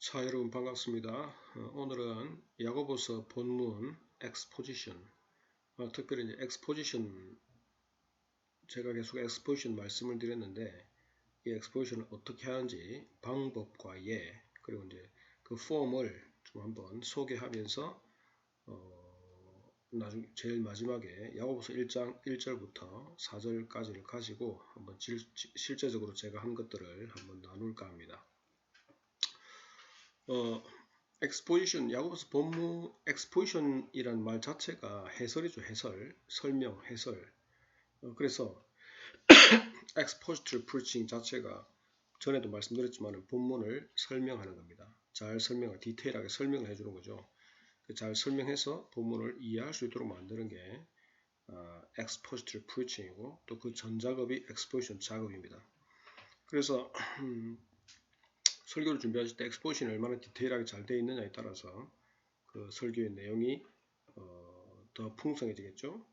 자, 여러분 반갑습니다. 오늘은 야고보서 본문 엑스포지션, 특별히 이제 엑스포지션, 제가 계속 엑스포지션 말씀을 드렸는데 이 엑스포지션을 어떻게 하는지 방법과 예, 그리고 이제 그 폼을 좀 한번 소개하면서 나중 제일 마지막에 야고보서 1장 1절부터 4절까지를 가지고 한번 실제적으로 제가 한 것들을 한번 나눌까 합니다. 엑스포지션, 야고보서 본문 엑스포지션이란 말 자체가 해설이죠. 해설, 설명, 해설. 그래서 expository preaching 자체가 전에도 말씀드렸지만 본문을 설명하는 겁니다. 잘 설명을, 디테일하게 설명을 해주는 거죠. 잘 설명해서 본문을 이해할 수 있도록 만드는 게 expository preaching이고 또 그 전 작업이 exposition 작업입니다. 그래서 설교를 준비하실 때 엑스포지션이 얼마나 디테일하게 잘 되어 있느냐에 따라서 그 설교의 내용이 더 풍성해지겠죠.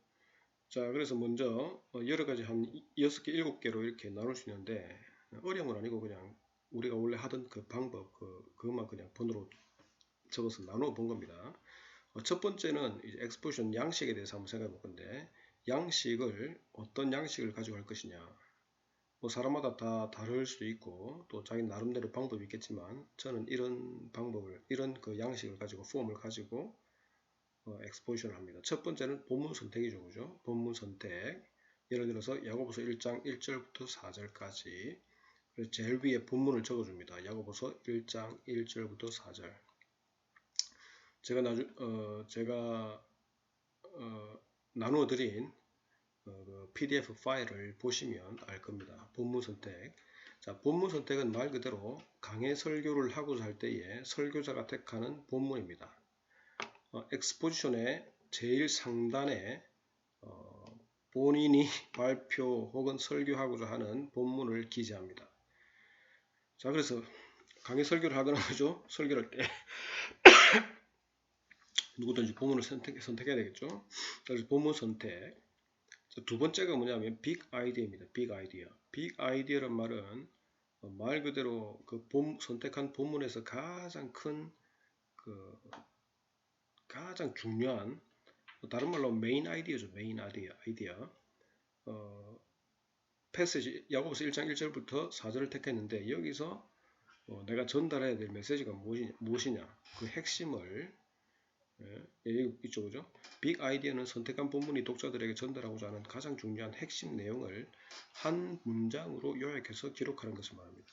자, 그래서 먼저 여러 가지 한 6개, 7개로 이렇게 나눌 수 있는데 어려운 건 아니고 그냥 우리가 원래 하던 그 방법 그것만 그냥 번호로 적어서 나누어 본 겁니다. 첫 번째는 이제 엑스포지션 양식에 대해서 한번 생각해 볼 건데 양식을 어떤 양식을 가지고 할 것이냐. 뭐 사람마다 다 다를 수도 있고 또 자기 나름대로 방법이 있겠지만 저는 이런 방법을 이런 그 양식을 가지고 폼을 가지고 엑스포지션을 합니다. 첫 번째는 본문 선택이죠. 그죠? 본문 선택. 예를 들어서 야고보서 1장 1절부터 4절까지 제일 위에 본문을 적어줍니다. 야고보서 1장 1절부터 4절. 제가 나누어 드린 그 PDF 파일을 보시면 알 겁니다. 본문 선택. 자, 본문 선택은 말 그대로 강해 설교를 하고자 할 때에 설교자가 택하는 본문입니다. 엑스포지션의 제일 상단에 본인이 발표 혹은 설교하고자 하는 본문을 기재합니다. 자, 그래서 강의 설교를 하거나 그죠? 설교를 할 때 누구든지 본문을 선택해야 되겠죠? 그래서 본문 선택. 두 번째가 뭐냐면 빅 아이디어입니다. 빅 아이디어. 빅 아이디어란 말은 말 그대로 그 선택한 본문에서 가장 큰 가장 중요한 다른 말로 메인 아이디어죠. 메인 아이디어. 패시지 야고보서 1장 1절부터 4절을 택했는데 여기서 내가 전달해야 될 메시지가 무엇이냐 그 핵심을 있죠. 그죠? 빅 아이디어는 선택한 본문이 독자들에게 전달하고자 하는 가장 중요한 핵심 내용을 한 문장으로 요약해서 기록하는 것을 말합니다.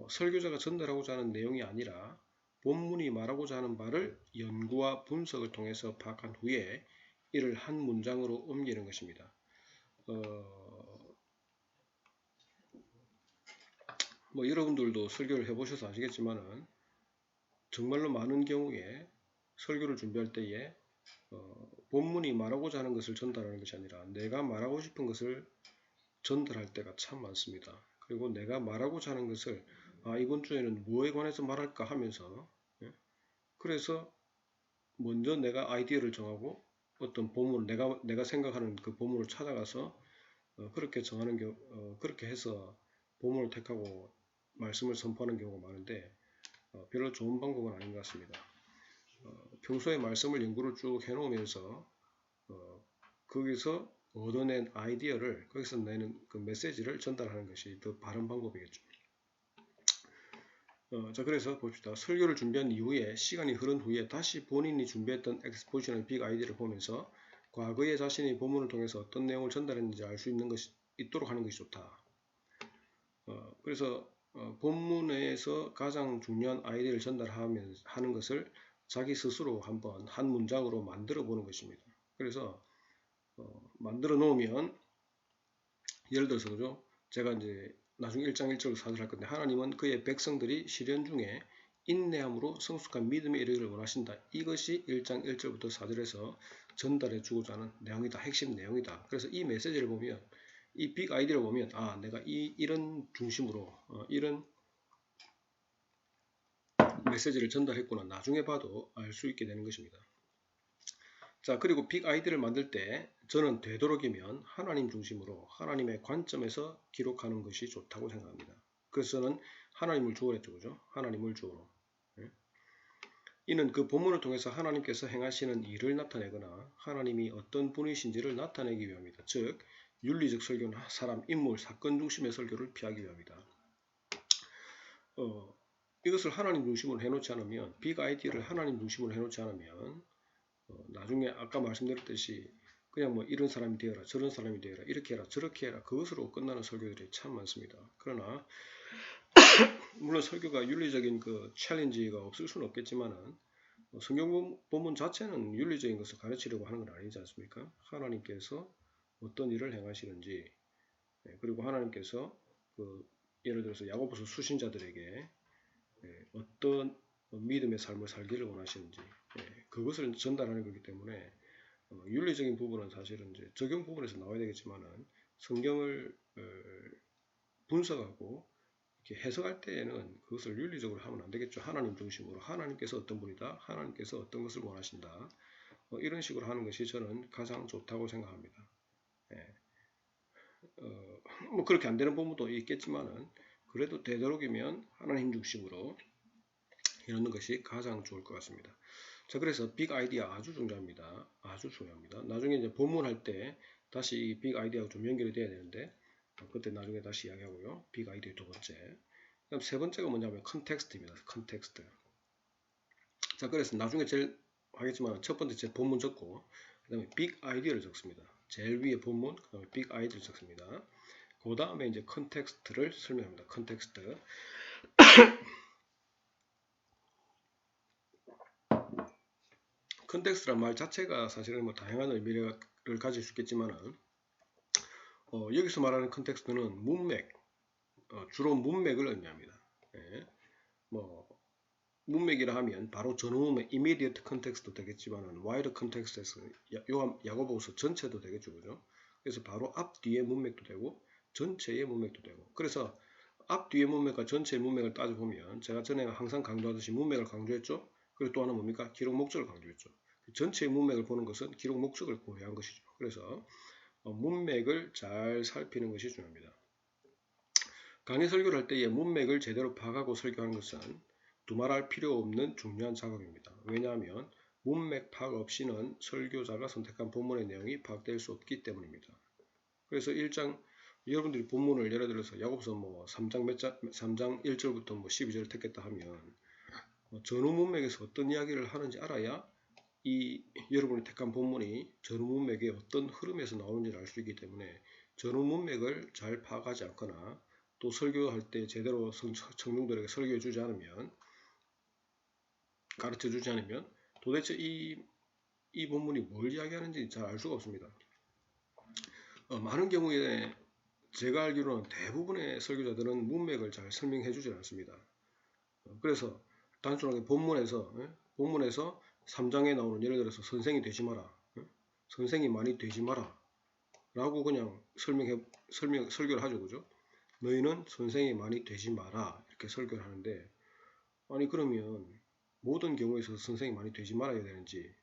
설교자가 전달하고자 하는 내용이 아니라 본문이 말하고자 하는 바를 연구와 분석을 통해서 파악한 후에 이를 한 문장으로 옮기는 것입니다. 뭐 여러분들도 설교를 해보셔서 아시겠지만은 정말로 많은 경우에 설교를 준비할 때에 본문이 말하고자 하는 것을 전달하는 것이 아니라 내가 말하고 싶은 것을 전달할 때가 참 많습니다. 그리고 내가 말하고자 하는 것을 이번 주에는 뭐에 관해서 말할까 하면서 그래서 먼저 내가 아이디어를 정하고 어떤 본문을 내가 생각하는 그 본문을 찾아가서 그렇게 정하는 그렇게 해서 본문을 택하고 말씀을 선포하는 경우가 많은데 별로 좋은 방법은 아닌 것 같습니다. 평소에 말씀을 연구를 쭉 해놓으면서 거기서 얻어낸 아이디어를 거기서 내는 그 메시지를 전달하는 것이 더 바른 방법이겠죠. 자, 그래서 봅시다. 설교를 준비한 이후에 시간이 흐른 후에 다시 본인이 준비했던 엑스포지션의 빅 아이디어를 보면서 과거에 자신이 본문을 통해서 어떤 내용을 전달했는지 알 수 있도록 하는 것이 좋다. 그래서 본문에서 가장 중요한 아이디어를 전달하는 것을 자기 스스로 한번 한 문장으로 만들어 보는 것입니다. 그래서 만들어 놓으면 예를 들어서 그죠? 제가 이제 나중에 1장 1절로 4절 할 건데 하나님은 그의 백성들이 시련 중에 인내함으로 성숙한 믿음에 이르기를 원하신다. 이것이 1장 1절부터 4절에서 전달해 주고자 하는 내용이다. 핵심 내용이다. 그래서 이 메시지를 보면 이 빅 아이디어를 보면 내가 이런 중심으로 이런 메시지를 전달했구나. 나중에 봐도 알 수 있게 되는 것입니다. 자, 그리고 빅 아이디어를 만들 때 저는 되도록이면 하나님 중심으로 하나님의 관점에서 기록하는 것이 좋다고 생각합니다. 그래서 저는 하나님을 주어로 했죠. 그죠? 하나님을 주어로. 이는 그 본문을 통해서 하나님께서 행하시는 일을 나타내거나 하나님이 어떤 분이신지를 나타내기 위함이다. 즉 윤리적 설교는 사람, 인물, 사건 중심의 설교를 피하기 위함이다. 이것을 하나님 중심으로 해놓지 않으면, 빅 아이디어를 하나님 중심으로 해놓지 않으면 나중에 아까 말씀드렸듯이 그냥 뭐 이런 사람이 되어라, 저런 사람이 되어라, 이렇게 해라, 저렇게 해라, 그것으로 끝나는 설교들이 참 많습니다. 그러나 물론 설교가 윤리적인 그 챌린지가 없을 수는 없겠지만은 성경 본문 자체는 윤리적인 것을 가르치려고 하는 건 아니지 않습니까? 하나님께서 어떤 일을 행하시는지, 그리고 하나님께서 예를 들어서 야고보서 수신자들에게 어떤 믿음의 삶을 살기를 원하시는지, 그것을 전달하는 거기 때문에 윤리적인 부분은 사실은 이제 적용 부분에서 나와야 되겠지만은 성경을 분석하고 이렇게 해석할 때에는 그것을 윤리적으로 하면 안 되겠죠. 하나님 중심으로 하나님께서 어떤 분이다, 하나님께서 어떤 것을 원하신다, 이런 식으로 하는 것이 저는 가장 좋다고 생각합니다. 뭐 그렇게 안 되는 부분도 있겠지만은 그래도 되도록이면 하나님 중심으로 이러는 것이 가장 좋을 것 같습니다. 자, 그래서 빅 아이디어 아주 중요합니다. 아주 중요합니다. 나중에 이제 본문할 때 다시 이 빅 아이디어가 좀 연결이 돼야 되는데 그때 나중에 다시 이야기하고요. 빅 아이디어 두 번째. 그다음 세 번째가 뭐냐면 컨텍스트입니다. 컨텍스트. 자, 그래서 나중에 제일 하겠지만 첫 번째 제 본문 적고 그다음에 빅 아이디어를 적습니다. 제일 위에 본문, 그다음에 빅 아이디어를 적습니다. 그 다음에 이제 컨텍스트를 설명합니다. 컨텍스트. 컨텍스트란 말 자체가 사실은 뭐 다양한 의미를 가질 수 있겠지만은 여기서 말하는 컨텍스트는 문맥, 주로 문맥을 의미합니다. 뭐 문맥이라 하면 바로 전후문맥, immediate context도 되겠지만은 wider context에서 야고보서 전체도 되겠죠, 그죠? 그래서 바로 앞 뒤의 문맥도 되고 전체의 문맥도 되고. 그래서 앞 뒤의 문맥과 전체의 문맥을 따져보면 제가 전에 항상 강조하듯이 문맥을 강조했죠. 그리고 또 하나 뭡니까? 기록 목적을 강조했죠. 전체의 문맥을 보는 것은 기록 목적을 고려한 것이죠. 그래서 문맥을 잘 살피는 것이 중요합니다. 강의 설교를 할 때에 문맥을 제대로 파악하고 설교하는 것은 두말할 필요 없는 중요한 작업입니다. 왜냐하면 문맥 파악 없이는 설교자가 선택한 본문의 내용이 파악될 수 없기 때문입니다. 그래서 1장 여러분들이 본문을 예를 들어서 야고보서 뭐 3장 1절부터 뭐 12절을 택했다 하면 전후 문맥에서 어떤 이야기를 하는지 알아야 이 여러분이 택한 본문이 전후 문맥의 어떤 흐름에서 나오는지를 알 수 있기 때문에 전후 문맥을 잘 파악하지 않거나 또 설교할 때 제대로 청중들에게 설교해 주지 않으면, 가르쳐 주지 않으면 도대체 이 본문이 뭘 이야기하는지 잘 알 수가 없습니다. 많은 경우에 제가 알기로는 대부분의 설교자들은 문맥을 잘 설명해 주지 않습니다. 그래서 단순하게 본문에서 3장에 나오는 예를 들어서 선생이 되지 마라, 선생이 많이 되지 마라 라고 그냥 설교를 하죠, 그죠? 너희는 선생이 많이 되지 마라 이렇게 설교를 하는데, 아니 그러면 모든 경우에서 선생이 많이 되지 말아야 되는지,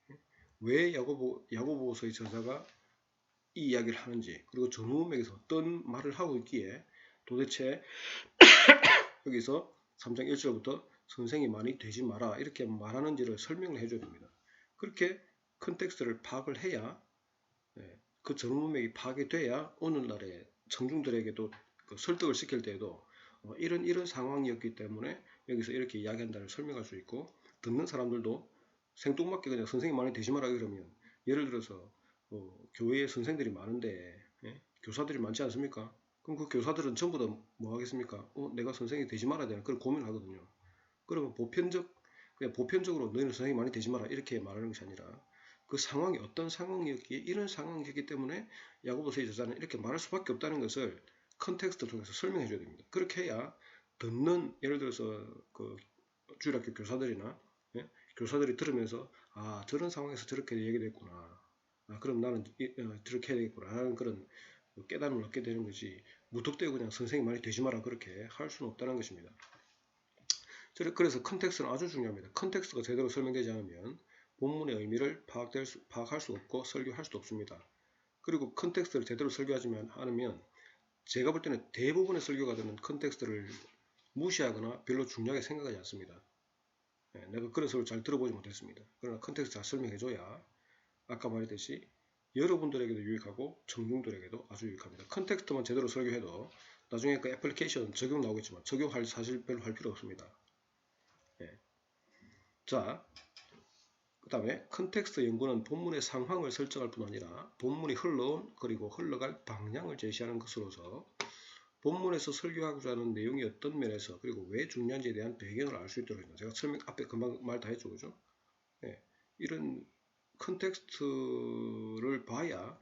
왜 야고보서의 저자가 이 이야기를 하는지, 그리고 전후문맥에서 어떤 말을 하고 있기에 도대체 여기서 3장 1절부터 선생이 많이 되지 마라 이렇게 말하는지를 설명을 해줘야 됩니다. 그렇게 컨텍스트를 파악을 해야, 그 전후문맥이 파악이 돼야 오늘날의 청중들에게도 설득을 시킬 때에도 이런 상황이었기 때문에 여기서 이렇게 이야기한다를 설명할 수 있고, 듣는 사람들도 생뚱맞게 그냥 선생님 많이 되지 마라 그러면, 예를 들어서 교회에 선생들이 많은데 교사들이 많지 않습니까? 그럼 그 교사들은 전부 다 뭐 하겠습니까? 내가 선생이 되지 말아야 되나 그런 고민을 하거든요. 그러면 그냥 보편적으로 너희는 선생이 많이 되지 마라 이렇게 말하는 것이 아니라 그 상황이 어떤 상황이었기에 이런 상황이기 때문에 야고보서의 저자는 이렇게 말할 수밖에 없다는 것을 컨텍스트를 통해서 설명해 줘야 됩니다. 그렇게 해야 듣는, 예를 들어서 그 주일학교 교사들이나 교사들이 들으면서 저런 상황에서 저렇게 얘기됐구나, 그럼 나는 저렇게 해야 되겠구나 하는 그런 깨달음을 얻게 되는 거지, 무턱대고 그냥 선생이 많이 되지 마라 그렇게 할 수는 없다는 것입니다. 그래서 컨텍스트는 아주 중요합니다. 컨텍스트가 제대로 설명되지 않으면 본문의 의미를 파악할 수 없고 설교할 수도 없습니다. 그리고 컨텍스트를 제대로 설교하지 않으면 제가 볼 때는 대부분의 설교가들은 컨텍스트를 무시하거나 별로 중요하게 생각하지 않습니다. 내가 그런 소리를 잘 들어보지 못했습니다. 그러나 컨텍스트 잘 설명해줘야 아까 말했듯이 여러분들에게도 유익하고 청중들에게도 아주 유익합니다. 컨텍스트만 제대로 설교해도 나중에 그 애플리케이션 적용 나오겠지만 적용할 사실 별로 할 필요 없습니다. 자, 그 다음에 컨텍스트 연구는 본문의 상황을 설정할 뿐 아니라 본문이 흘러온 그리고 흘러갈 방향을 제시하는 것으로서 본문에서 설교하고자 하는 내용이 어떤 면에서 그리고 왜 중요한지에 대한 배경을 알 수 있도록 합니다. 제가 설명 앞에 금방 말 다 했죠, 그죠? 이런 컨텍스트를 봐야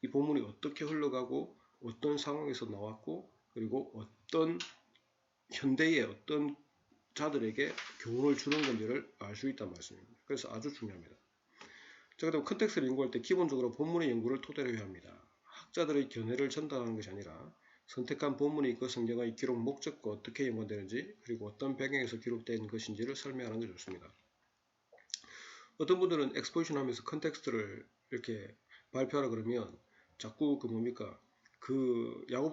이 본문이 어떻게 흘러가고 어떤 상황에서 나왔고 그리고 어떤 현대의 어떤 자들에게 교훈을 주는 건지를 알 수 있다는 말씀입니다. 그래서 아주 중요합니다. 자, 그다음 컨텍스트를 연구할 때 기본적으로 본문의 연구를 토대로 해야 합니다. 학자들의 견해를 전달하는 것이 아니라 선택한 본문이 그 성경의 기록 목적과 어떻게 연관되는지 그리고 어떤 배경에서 기록된 것인지를 설명하는 게 좋습니다. 어떤 분들은 엑스포지션 하면서 컨텍스트를 이렇게 발표하라 그러면 자꾸 그 뭡니까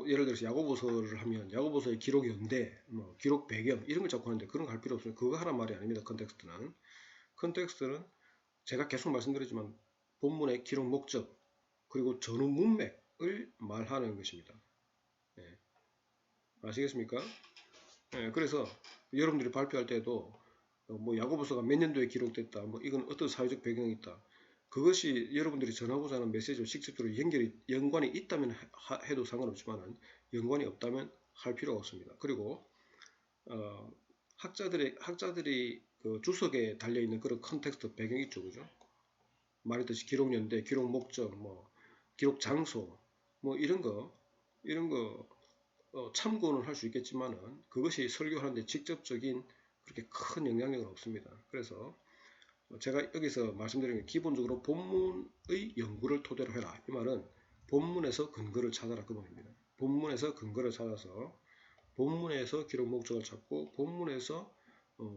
예를 들어서 야고보서를 하면 야고보서의 기록 연대, 기록 배경 이런 걸 자꾸 하는데 그런 거 할 필요 없어요. 그거 하란 말이 아닙니다. 컨텍스트는 제가 계속 말씀드리지만 본문의 기록 목적 그리고 전후 문맥을 말하는 것입니다. 아시겠습니까? 그래서 여러분들이 발표할 때도 야고보서가 몇 년도에 기록됐다, 이건 어떤 사회적 배경이 있다. 그것이 여러분들이 전하고자 하는 메시지로 직접적으로 연관이 있다면 해도 상관없지만 연관이 없다면 할 필요가 없습니다. 그리고 학자들이 그 주석에 달려있는 그런 컨텍스트 배경이 있죠, 그죠? 말했듯이 기록 연대, 기록 목적, 기록 장소, 이런 거 참고는 할 수 있겠지만은 그것이 설교하는데 직접적인 그렇게 큰 영향력은 없습니다. 그래서 제가 여기서 말씀드리는 게 기본적으로 본문의 연구를 토대로 해라. 이 말은 본문에서 근거를 찾아라 그 말입니다. 본문에서 근거를 찾아서 본문에서 기록 목적을 찾고 본문에서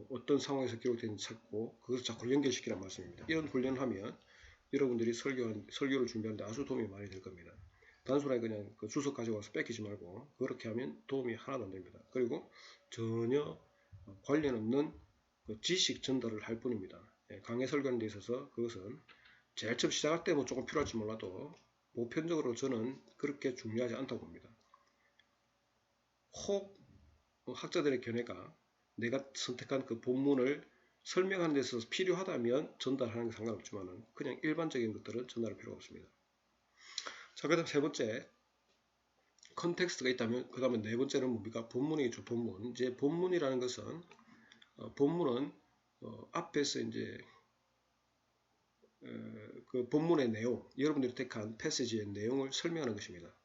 어떤 상황에서 기록되는지 찾고 그것을 자꾸 연결시키라는 말씀입니다. 이런 훈련을 하면 여러분들이 설교를 준비하는데 아주 도움이 많이 될 겁니다. 단순하게 그냥 그 주석 가지고 와서 뺏기지 말고 그렇게 하면 도움이 하나도 안 됩니다. 그리고 전혀 관련 없는 그 지식 전달을 할 뿐입니다. 강의 설교하는 데 있어서 그것은 제일 처음 시작할 때 조금 필요할지 몰라도 보편적으로 저는 그렇게 중요하지 않다고 봅니다. 혹 학자들의 견해가 내가 선택한 그 본문을 설명하는 데 있어서 필요하다면 전달하는 게 상관없지만 그냥 일반적인 것들은 전달할 필요가 없습니다. 자, 그 다음 세 번째, 컨텍스트가 있다면 그 다음에 네 번째는 뭡니까? 본문이죠. 본문. 이제 본문이라는 것은 본문은 앞에서 이제 그 본문의 내용, 여러분들이 택한 패시지의 내용을 설명하는 것입니다.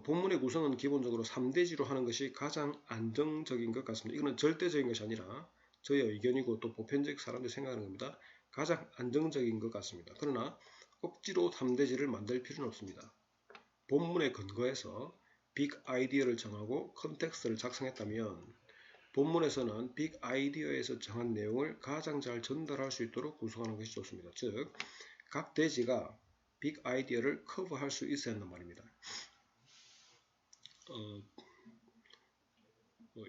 본문의 구성은 기본적으로 3대지로 하는 것이 가장 안정적인 것 같습니다. 이거는 절대적인 것이 아니라 저의 의견이고 또 보편적 사람들이 생각하는 겁니다. 가장 안정적인 것 같습니다. 그러나 억지로 3대지를 만들 필요는 없습니다. 본문에 근거해서 빅 아이디어를 정하고 컨텍스트를 작성했다면 본문에서는 빅 아이디어에서 정한 내용을 가장 잘 전달할 수 있도록 구성하는 것이 좋습니다. 즉, 각 대지가 빅 아이디어를 커버할 수 있어야 한단 말입니다.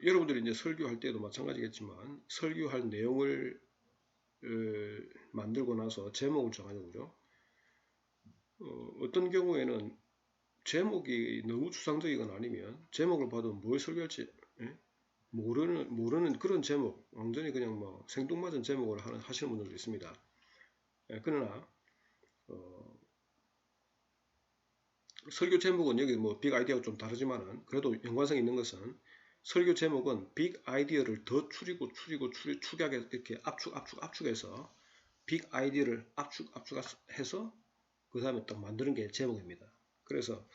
여러분들이 이제 설교할 때도 마찬가지겠지만 설교할 내용을 만들고 나서 제목을 정하죠, 그죠? 어떤 경우에는 제목이 너무 추상적이거나 아니면 제목을 봐도 뭘 설교할지 모르는 그런 제목, 완전히 그냥 생뚱맞은 제목을 하시는 분들도 있습니다. 그러나 설교 제목은 여기 빅 아이디어가 좀 다르지만은 그래도 연관성이 있는 것은 설교 제목은 빅 아이디어를 더 축약해 이렇게 압축해서 빅 아이디어를 압축해서 그 다음에 딱 만드는 게 제목입니다. 그래서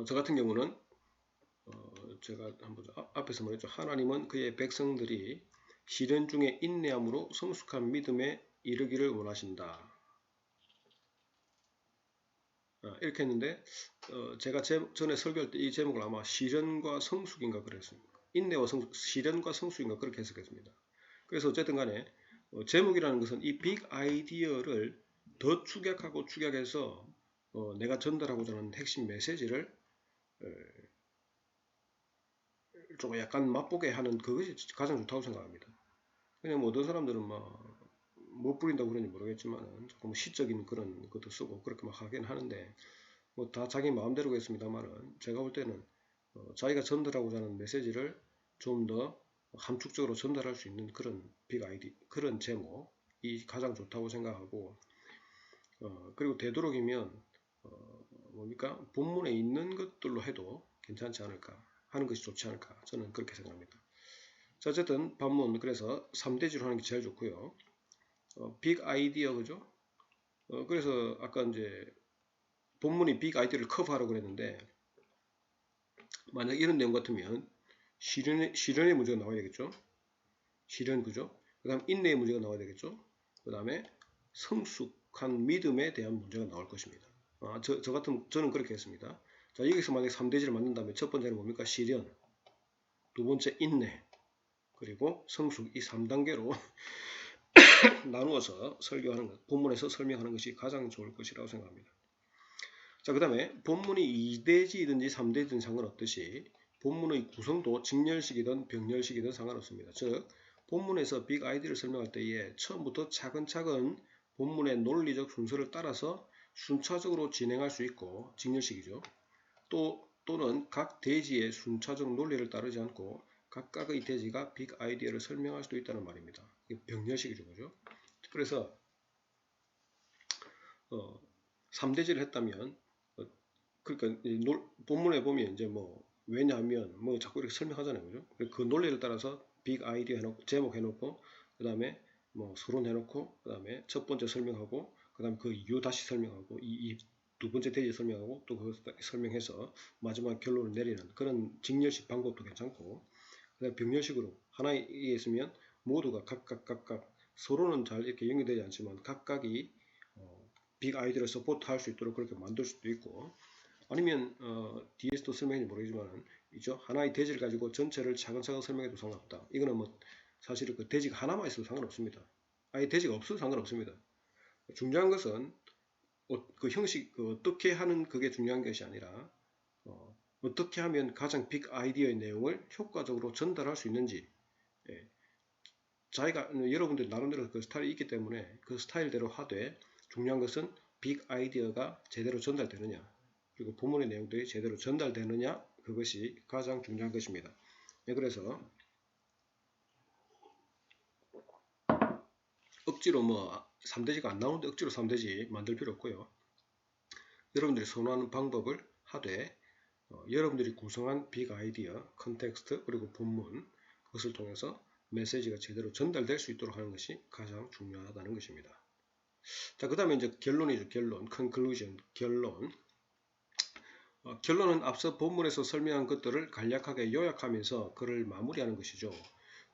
저 같은 경우는 제가 한번 앞에서 말했죠. 하나님은 그의 백성들이 시련 중에 인내함으로 성숙한 믿음에 이르기를 원하신다. 이렇게 했는데 제가 전에 설교할 때 이 제목을 아마 시련과 성숙인가 그랬습니다. 인내와 시련과 성숙인가 그렇게 해석했습니다. 그래서 어쨌든 간에 제목이라는 것은 이 빅 아이디어를 더 축약해서 내가 전달하고자 하는 핵심 메시지를 좀 약간 맛보게 하는 그것이 가장 좋다고 생각합니다. 그냥 뭐 어떤 사람들은 못 부린다고 그런지 모르겠지만 조금 시적인 그런 것도 쓰고 그렇게 막 하긴 하는데 뭐 다 자기 마음대로겠습니다만은 제가 볼 때는 자기가 전달하고자 하는 메시지를 좀 더 함축적으로 전달할 수 있는 그런 빅 아이디, 그런 제목이 가장 좋다고 생각하고 그리고 되도록이면 뭡니까? 본문에 있는 것들로 해도 괜찮지 않을까 하는 것이 좋지 않을까 저는 그렇게 생각합니다. 자, 어쨌든 반문 그래서 3대지로 하는 게 제일 좋고요. 빅 아이디어 그죠? 그래서 아까 이제 본문이 빅 아이디어를 커버하라고 그랬는데 만약 이런 내용 같으면 실현의 문제가 나와야 되겠죠? 실현 그죠? 그 다음 인내의 문제가 나와야 되겠죠? 그 다음에 성숙한 믿음에 대한 문제가 나올 것입니다. 저는 그렇게 했습니다. 자, 여기서 만약 3대지를 만든다면 첫 번째는 뭡니까? 실현, 두 번째 인내, 그리고 성숙 이 3단계로 나누어서 설교하는 것, 본문에서 설명하는 것이 가장 좋을 것이라고 생각합니다. 자, 그 다음에 본문이 2대지이든지 3대지든 상관없듯이 본문의 구성도 직렬식이든 병렬식이든 상관없습니다. 즉 본문에서 빅 아이디를 설명할 때에 처음부터 차근차근 본문의 논리적 순서를 따라서 순차적으로 진행할 수 있고 직렬식이죠. 또는 각 대지의 순차적 논리를 따르지 않고 각각의 대지가 빅 아이디어를 설명할 수도 있다는 말입니다. 병렬식이죠. 그죠? 그래서 3대지를 했다면 그러니까 본문에 보면 이제 왜냐하면 자꾸 이렇게 설명하잖아요. 그죠? 그 논리를 따라서 빅 아이디어 해놓고 제목 해놓고 그 다음에 서론 해놓고 그 다음에 첫 번째 설명하고 그 다음에 그 이유 다시 설명하고 이 두 번째 대지 설명하고 또 그것을 설명해서 마지막 결론을 내리는 그런 직렬식 방법도 괜찮고 그 다음에 병렬식으로 하나에 있으면 모두가 각각 서로는 잘 이렇게 연결되지 않지만 각각이 빅 아이디어를 서포트할 수 있도록 그렇게 만들 수도 있고 아니면 뒤에서도 설명인지 모르겠지만 이죠 하나의 대지를 가지고 전체를 차근차근 설명해도 상관없다. 이거는 사실 그 대지가 하나만 있어도 상관없습니다. 아예 대지가 없어도 상관없습니다. 중요한 것은 그 형식 어떻게 하는 그게 중요한 것이 아니라 어떻게 하면 가장 빅 아이디어의 내용을 효과적으로 전달할 수 있는지 자기가 여러분들 나름대로 그 스타일이 있기 때문에 그 스타일대로 하되 중요한 것은 빅 아이디어가 제대로 전달되느냐 그리고 본문의 내용들이 제대로 전달되느냐 그것이 가장 중요한 것입니다. 그래서 억지로 3대지가 안 나오는데 억지로 3대지 만들 필요 없고요. 여러분들이 선호하는 방법을 하되 여러분들이 구성한 빅 아이디어, 컨텍스트 그리고 본문 그것을 통해서 메시지가 제대로 전달될 수 있도록 하는 것이 가장 중요하다는 것입니다. 자, 그 다음에 이제 결론이죠. 결론, conclusion, 결론. 결론은 앞서 본문에서 설명한 것들을 간략하게 요약하면서 글을 마무리하는 것이죠.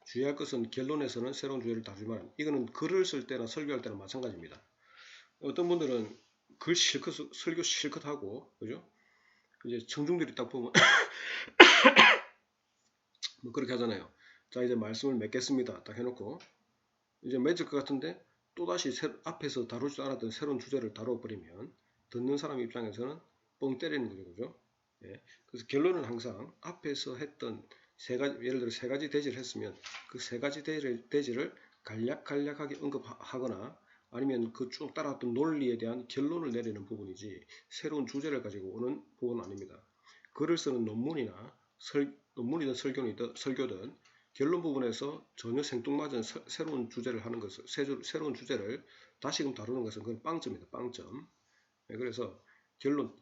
주의할 것은 결론에서는 새로운 주제를 다루지만 이거는 글을 쓸 때나 설교할 때나 마찬가지입니다. 어떤 분들은 글 실컷 설교 실컷 하고 그죠? 이제 청중들이 딱 보면 그렇게 하잖아요. 자, 이제 말씀을 맺겠습니다. 딱 해놓고 이제 맺을 것 같은데 또다시 앞에서 다루지도 않았던 새로운 주제를 다뤄버리면 듣는 사람 입장에서는 뻥 때리는 거죠. 그죠? 예. 그래서 결론은 항상 앞에서 했던 예를 들어 세 가지 대지를 했으면 그 세 가지 대지를 간략하게 언급하거나 아니면 그 쭉 따라왔던 논리에 대한 결론을 내리는 부분이지 새로운 주제를 가지고 오는 부분은 아닙니다. 글을 쓰는 논문이든 설교든 결론 부분에서 전혀 생뚱맞은 새로운 주제를 하는 것은 새로운 주제를 다시금 다루는 것은 그건 빵점입니다. 빵점. 네, 그래서 결론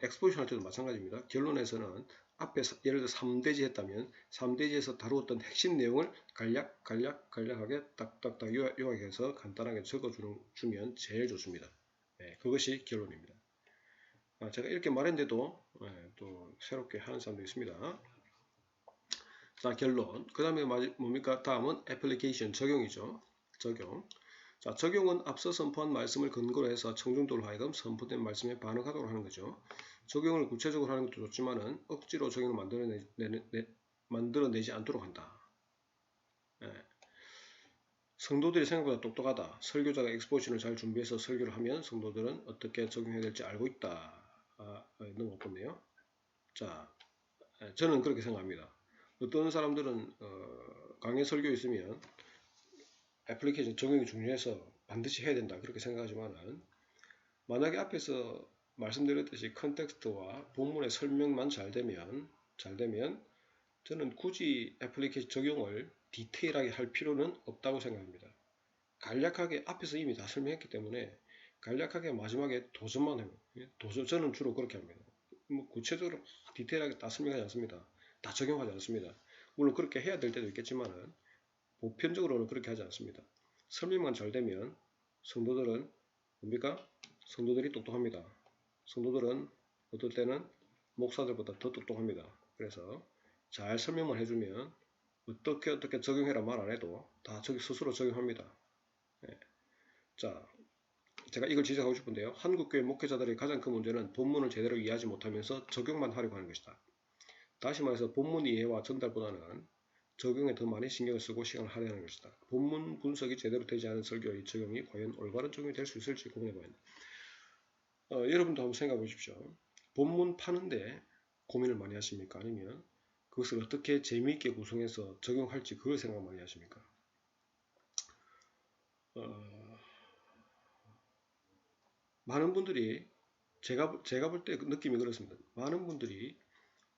엑스포지션 할 때도 마찬가지입니다. 결론에서는 앞에 예를 들어 3대지 했다면 3대지에서 다루었던 핵심 내용을 간략하게 딱딱딱 요약해서 간단하게 적어주면 제일 좋습니다. 네, 그것이 결론입니다. 제가 이렇게 말했는데도 또 새롭게 하는 사람도 있습니다. 자, 결론. 그 다음에 뭡니까? 다음은 애플리케이션, 적용이죠. 적용. 자, 적용은 앞서 선포한 말씀을 근거로 해서 청중들로 하여금 선포된 말씀에 반응하도록 하는 거죠. 적용을 구체적으로 하는 것도 좋지만은 억지로 적용을 만들어내지 않도록 한다. 성도들이 생각보다 똑똑하다. 설교자가 엑스포지션을 잘 준비해서 설교를 하면 성도들은 어떻게 적용해야 될지 알고 있다. 너무 어렵네요. 자, 저는 그렇게 생각합니다. 어떤 사람들은 강의 설교 있으면 애플리케이션 적용이 중요해서 반드시 해야 된다 그렇게 생각하지만은, 만약에 앞에서 말씀드렸듯이 컨텍스트와 본문의 설명만 잘 되면 저는 굳이 애플리케이션 적용을 디테일하게 할 필요는 없다고 생각합니다. 간략하게 앞에서 이미 다 설명했기 때문에 간략하게 마지막에 도전만 해요. 저는 주로 그렇게 합니다. 뭐 구체적으로 디테일하게 다 설명하지 않습니다. 다 적용하지 않습니다. 물론 그렇게 해야 될 때도 있겠지만은 보편적으로는 그렇게 하지 않습니다. 설명만 잘 되면 성도들은 뭡니까? 성도들이 똑똑합니다. 성도들은 어떨 때는 목사들보다 더 똑똑합니다. 그래서 잘 설명만 해주면 어떻게 적용해라 말 안 해도 다 스스로 적용합니다. 네. 자, 제가 이걸 지적하고 싶은데요. 한국교회 목회자들의 가장 큰 문제는 본문을 제대로 이해하지 못하면서 적용만 하려고 하는 것이다. 다시 말해서 본문 이해와 전달보다는 적용에 더 많이 신경을 쓰고 시간을 할애하는 것이다. 본문 분석이 제대로 되지 않은 설교의 적용이 과연 올바른 적용이 될 수 있을지 고민해봐야 한다. 여러분도 한번 생각해 보십시오. 본문 파는데 고민을 많이 하십니까? 아니면 그것을 어떻게 재미있게 구성해서 적용할지 그걸 생각 많이 하십니까? 많은 분들이 제가 볼 때 느낌이 그렇습니다. 많은 분들이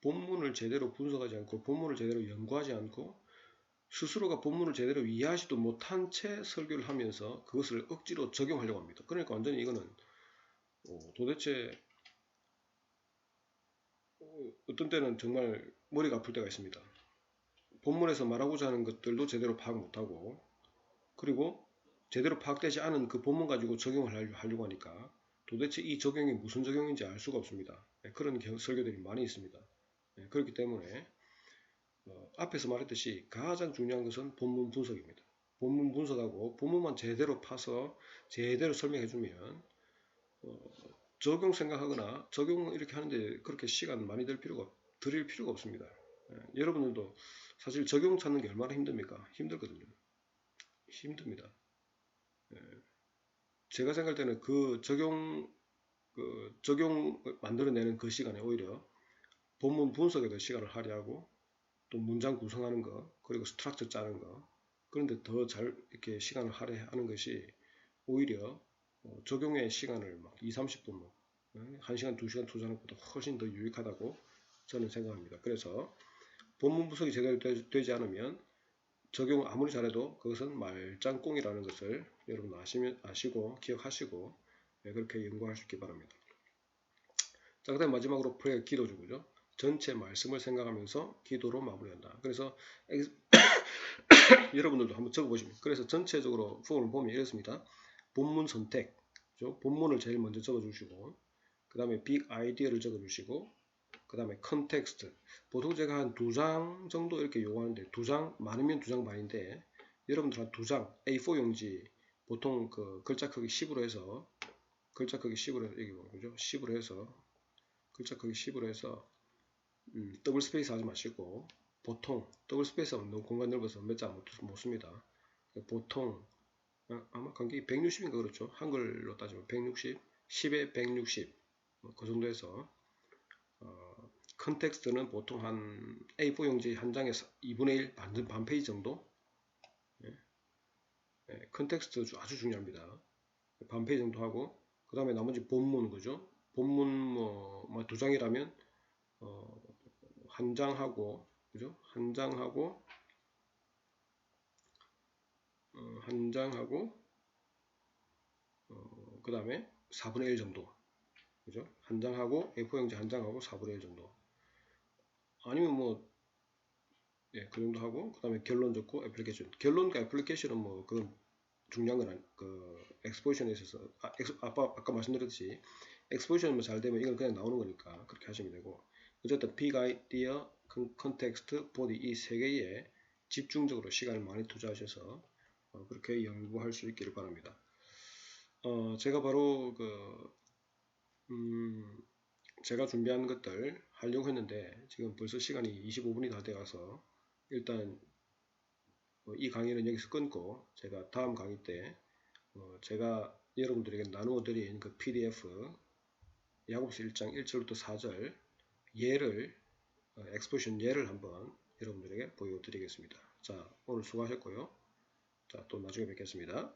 본문을 제대로 분석하지 않고 본문을 제대로 연구하지 않고 스스로가 본문을 제대로 이해하지도 못한 채 설교를 하면서 그것을 억지로 적용하려고 합니다. 그러니까 완전히 이거는 도대체 어떤 때는 정말 머리가 아플 때가 있습니다. 본문에서 말하고자 하는 것들도 제대로 파악 못하고, 그리고 제대로 파악되지 않은 그 본문 가지고 적용을 하려고 하니까 도대체 이 적용이 무슨 적용인지 알 수가 없습니다. 그런 설교들이 많이 있습니다. 그렇기 때문에 앞에서 말했듯이 가장 중요한 것은 본문 분석입니다. 본문 분석하고 본문만 제대로 파서 제대로 설명해주면 적용 생각하거나 적용 이렇게 하는데 그렇게 시간 많이 들일 필요가 없습니다. 여러분들도 사실 적용 찾는 게 얼마나 힘듭니까? 힘들거든요. 힘듭니다. 제가 생각할 때는 그 적용 만들어내는 그 시간에 오히려 본문 분석에 더 시간을 할애하고 또 문장 구성하는 거, 그리고 스트럭처 짜는 거, 그런데 더 잘 이렇게 시간을 할애하는 것이 오히려 적용의 시간을 막 2, 30분 뭐 1시간, 2시간 투자하는 것보다 훨씬 더 유익하다고 저는 생각합니다. 그래서 본문 분석이 제대로 되지 않으면 적용 아무리 잘해도 그것은 말짱꽁이라는 것을 여러분 아시고 기억하시고 그렇게 연구할 수 있기 바랍니다. 자, 그 다음 마지막으로 프레이어 기도주고요. 전체 말씀을 생각하면서 기도로 마무리한다. 그래서 여러분들도 한번 적어보시면, 그래서 전체적으로 폼을 보면 이렇습니다. 본문 선택, 본문을 제일 먼저 적어주시고, 그 다음에 빅 아이디어를 적어주시고, 그 다음에 컨텍스트. 보통 제가 한 2장 정도 이렇게 요구하는데, 2장 많으면 2장 반인데 여러분들 한 2장 A4 용지, 보통 그 글자 크기 10으로 해서 여기 뭐죠? 10으로 해서 글자 크기 10으로 해서 더블 스페이스 하지 마시고, 보통 더블 스페이스 하면 너무 공간 넓어서 몇 장 못 씁니다. 보통 아마 간격이 160인가 그렇죠. 한글로 따지면 160, 10에 160 그 정도에서 컨텍스트는 보통 한 A4 용지 한 장에 2분의 1 반 페이지 정도. 컨텍스트 아주 중요합니다. 반 페이지 정도 하고, 그 다음에 나머지 본문 그죠? 본문 뭐 2장이라면 한 장하고 그죠? 한 장하고 그 다음에 4분의 1 정도 그죠? 한 장하고 A4 용지 한 장하고 4분의 1 정도, 아니면 뭐 그 정도 하고, 그 다음에 결론 적고 애플리케이션. 결론과 애플리케이션은 뭐 그건 중요한 건 그 엑스포지션에 있어서 아까 말씀드렸듯이 엑스포지션만 잘 되면 이건 그냥 나오는 거니까 그렇게 하시면 되고, 어쨌든 빅 아이디어, 컨텍스트, 보디 이 세 개에 집중적으로 시간을 많이 투자하셔서 그렇게 연구할 수 있기를 바랍니다. 제가 바로 제가 준비한 것들 하려고 했는데 지금 벌써 시간이 25분이 다 돼가서 일단 이 강의는 여기서 끊고 제가 다음 강의 때 제가 여러분들에게 나누어 드린 그 PDF 야고보서 1장 1절부터 4절 예를 엑스포지션 예를 한번 여러분들에게 보여드리겠습니다. 자, 오늘 수고하셨고요. 자, 또 나중에 뵙겠습니다.